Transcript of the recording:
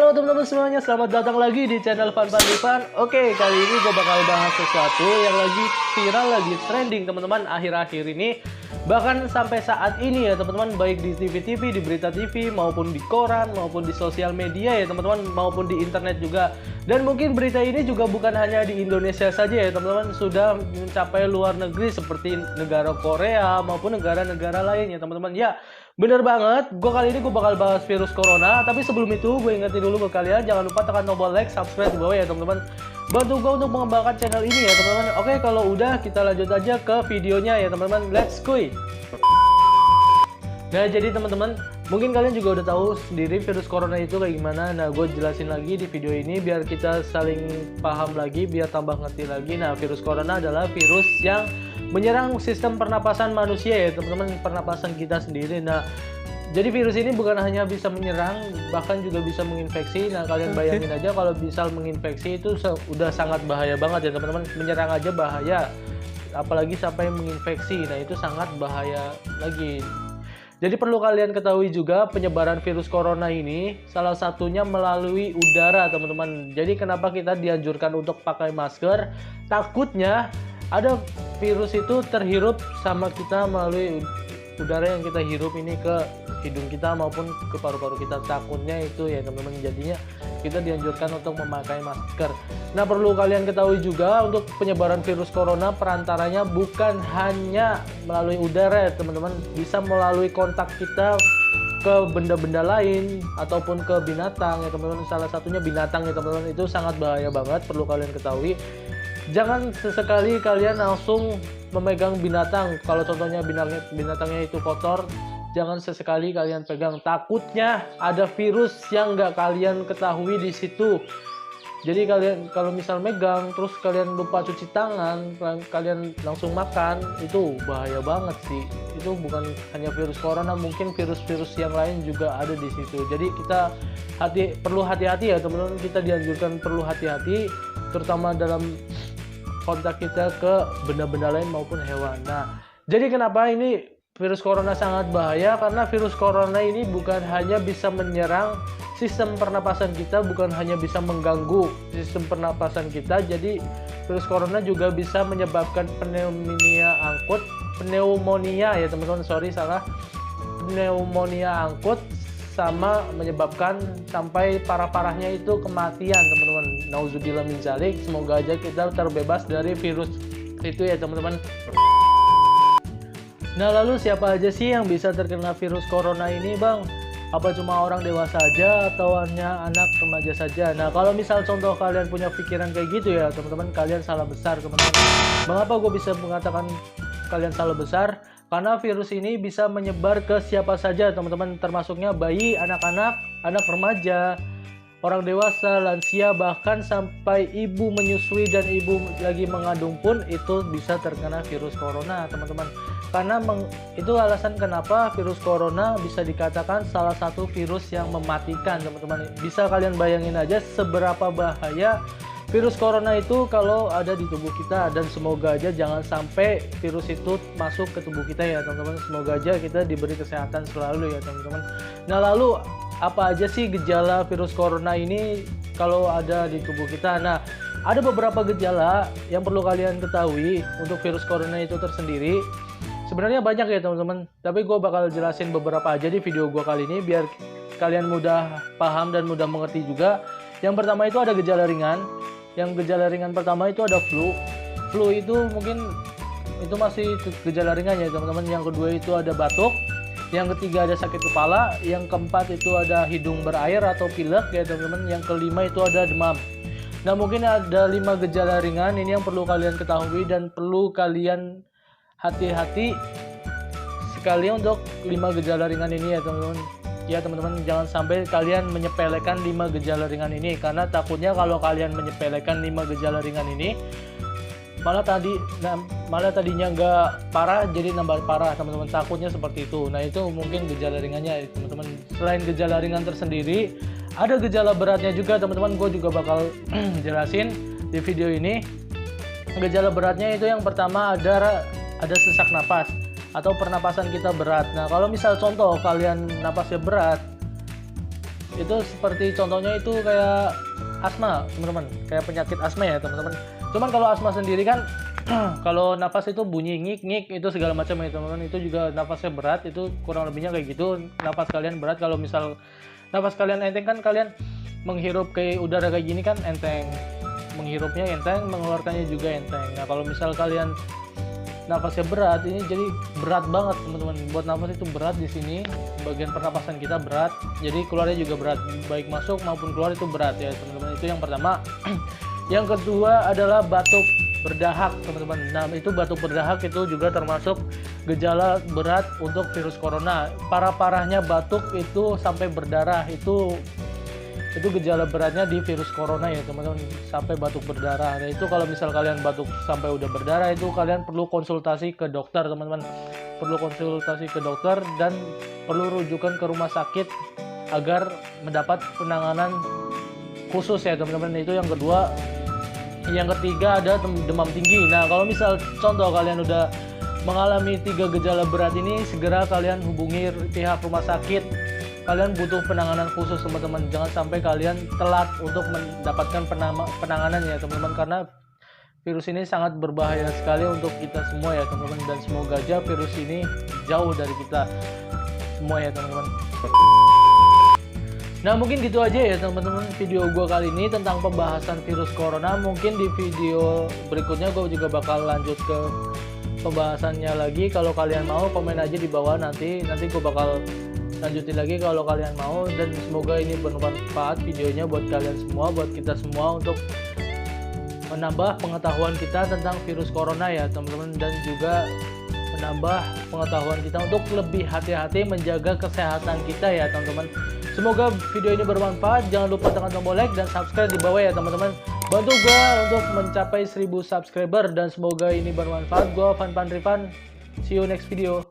Halo teman-teman semuanya, selamat datang lagi di channel Fun Fun Rifan. Oke, kali ini gue bakal bahas sesuatu yang lagi viral, lagi trending teman-teman akhir-akhir ini. Bahkan sampai saat ini ya teman-teman, baik di TV-TV, di berita TV, maupun di koran, maupun di sosial media ya teman-teman, maupun di internet juga. Dan mungkin berita ini juga bukan hanya di Indonesia saja ya teman-teman, sudah mencapai luar negeri seperti negara Korea maupun negara-negara lain ya teman-teman. Ya, bener banget, kali ini gue bakal bahas virus corona. Tapi sebelum itu, gue ingetin dulu ke kalian, jangan lupa tekan tombol like, subscribe di bawah ya teman-teman. Bantu gue untuk mengembangkan channel ini ya teman-teman. Oke, kalau udah kita lanjut aja ke videonya ya teman-teman. Let's go. Nah, jadi teman-teman, mungkin kalian juga udah tahu sendiri virus corona itu kayak gimana. Nah, gue jelasin lagi di video ini biar kita saling paham lagi, biar tambah ngerti lagi. Nah, virus corona adalah virus yang menyerang sistem pernapasan manusia ya teman-teman, pernapasan kita sendiri. Nah, jadi virus ini bukan hanya bisa menyerang, bahkan juga bisa menginfeksi. Nah, kalian bayangin aja kalau misal menginfeksi itu udah sangat bahaya banget ya teman-teman. Menyerang aja bahaya, apalagi sampai menginfeksi. Nah, itu sangat bahaya lagi. Jadi perlu kalian ketahui juga penyebaran virus corona ini salah satunya melalui udara teman-teman. Jadi kenapa kita dianjurkan untuk pakai masker? Takutnya ada virus itu terhirup sama kita melalui udara yang kita hirup ini ke hidung kita maupun ke paru-paru kita. Takutnya itu ya teman-teman, jadinya kita dianjurkan untuk memakai masker. Nah, perlu kalian ketahui juga untuk penyebaran virus corona perantaranya bukan hanya melalui udara ya teman-teman, bisa melalui kontak kita ke benda-benda lain ataupun ke binatang ya teman-teman. Salah satunya binatang ya teman-teman, itu sangat bahaya banget, perlu kalian ketahui. Jangan sesekali kalian langsung memegang binatang. Kalau contohnya binatangnya itu kotor, jangan sesekali kalian pegang. Takutnya ada virus yang nggak kalian ketahui di situ. Jadi kalian kalau misal megang terus kalian lupa cuci tangan, kalian langsung makan, itu bahaya banget sih. Itu bukan hanya virus corona, mungkin virus-virus yang lain juga ada di situ. Jadi kita perlu hati-hati ya teman-teman. Kita dianjurkan perlu hati-hati, terutama dalam kontak kita ke benda-benda lain maupun hewan. Nah, jadi kenapa ini virus corona sangat bahaya? Karena virus corona ini bukan hanya bisa menyerang sistem pernapasan kita, bukan hanya bisa mengganggu sistem pernapasan kita. Jadi virus corona juga bisa menyebabkan pneumonia ya teman-teman, pneumonia angkut, sama menyebabkan sampai parah-parahnya itu kematian teman-teman. Nauzubillah min dzalik. Semoga aja kita terbebas dari virus itu ya teman-teman. Nah, lalu siapa aja sih yang bisa terkena virus corona ini bang? Apa cuma orang dewasa aja atau hanya anak remaja saja? Nah, kalau misal contoh kalian punya pikiran kayak gitu ya teman-teman, kalian salah besar teman-teman. Mengapa gue bisa mengatakan kalian salah besar? Karena virus ini bisa menyebar ke siapa saja teman-teman, termasuknya bayi, anak-anak, anak remaja, orang dewasa, lansia, bahkan sampai ibu menyusui dan ibu lagi mengandung pun itu bisa terkena virus corona teman-teman. Karena itu alasan kenapa virus corona bisa dikatakan salah satu virus yang mematikan teman-teman. Bisa kalian bayangin aja seberapa bahaya virus corona itu kalau ada di tubuh kita. Dan semoga aja jangan sampai virus itu masuk ke tubuh kita ya teman-teman. Semoga aja kita diberi kesehatan selalu ya teman-teman. Nah, lalu apa aja sih gejala virus corona ini kalau ada di tubuh kita? Nah, ada beberapa gejala yang perlu kalian ketahui untuk virus corona itu tersendiri. Sebenarnya banyak ya teman-teman, tapi gue bakal jelasin beberapa aja di video gue kali ini biar kalian mudah paham dan mudah mengerti juga. Yang pertama itu ada gejala ringan. Yang gejala ringan pertama itu ada flu. Flu itu mungkin itu masih gejala ringan ya teman-teman. Yang kedua itu ada batuk. Yang ketiga ada sakit kepala. Yang keempat itu ada hidung berair atau pilek ya teman-teman. Yang kelima itu ada demam. Nah, mungkin ada 5 gejala ringan ini yang perlu kalian ketahui dan perlu kalian hati-hati sekali untuk 5 gejala ringan ini ya teman-teman. Ya teman-teman, jangan sampai kalian menyepelekan 5 gejala ringan ini, karena takutnya kalau kalian menyepelekan 5 gejala ringan ini malah tadinya nggak parah jadi nambah parah teman-teman. Takutnya seperti itu. Nah, itu mungkin gejala ringannya ya teman-teman. Selain gejala ringan tersendiri, ada gejala beratnya juga teman-teman. Gue juga bakal jelasin di video ini. Gejala beratnya itu yang pertama ada sesak napas atau pernapasan kita berat. Nah, kalau misal contoh kalian napasnya berat, itu seperti contohnya itu kayak asma teman-teman, kayak penyakit asma ya teman-teman. Cuman kalau asma sendiri kan kalau napas itu bunyi ngik-ngik itu segala macam ya teman-teman, itu juga napasnya berat, itu kurang lebihnya kayak gitu. Napas kalian berat, kalau misal napas kalian enteng kan kalian menghirup kayak udara kayak gini kan enteng, menghirupnya enteng, mengeluarkannya juga enteng. Nah kalau misal kalian napasnya berat, ini jadi berat banget teman-teman. Buat napas itu berat di sini, bagian pernapasan kita berat, jadi keluarnya juga berat, baik masuk maupun keluar itu berat ya teman-teman. Itu yang pertama. Yang kedua adalah batuk berdahak teman-teman. Nah itu batuk berdahak itu juga termasuk gejala berat untuk virus corona. Parah-parahnya batuk itu sampai berdarah, itu gejala beratnya di virus corona ya teman-teman, sampai batuk berdarah. Nah itu kalau misal kalian batuk sampai udah berdarah, itu kalian perlu konsultasi ke dokter teman-teman, perlu konsultasi ke dokter dan perlu rujukan ke rumah sakit agar mendapat penanganan khusus ya teman-teman. Itu yang kedua. Yang ketiga ada demam tinggi. Nah kalau misal contoh kalian udah mengalami 3 gejala berat ini, segera kalian hubungi pihak rumah sakit. Kalian butuh penanganan khusus teman-teman, jangan sampai kalian telat untuk mendapatkan penanganan ya teman-teman, karena virus ini sangat berbahaya sekali untuk kita semua ya teman-teman, dan semoga aja virus ini jauh dari kita semua ya teman-teman. Nah mungkin gitu aja ya teman-teman video gue kali ini tentang pembahasan virus corona. Mungkin di video berikutnya gue juga bakal lanjut ke pembahasannya lagi. Kalau kalian mau komen aja di bawah, nanti gue bakal lanjutin lagi kalau kalian mau. Dan semoga ini bermanfaat videonya buat kalian semua, buat kita semua, untuk menambah pengetahuan kita tentang virus corona ya teman-teman, dan juga menambah pengetahuan kita untuk lebih hati-hati menjaga kesehatan kita ya teman-teman. Semoga video ini bermanfaat. Jangan lupa tekan tombol like dan subscribe di bawah ya teman-teman. Bantu gue untuk mencapai 1000 subscriber, dan semoga ini bermanfaat. Gue Van Rifan. See you next video.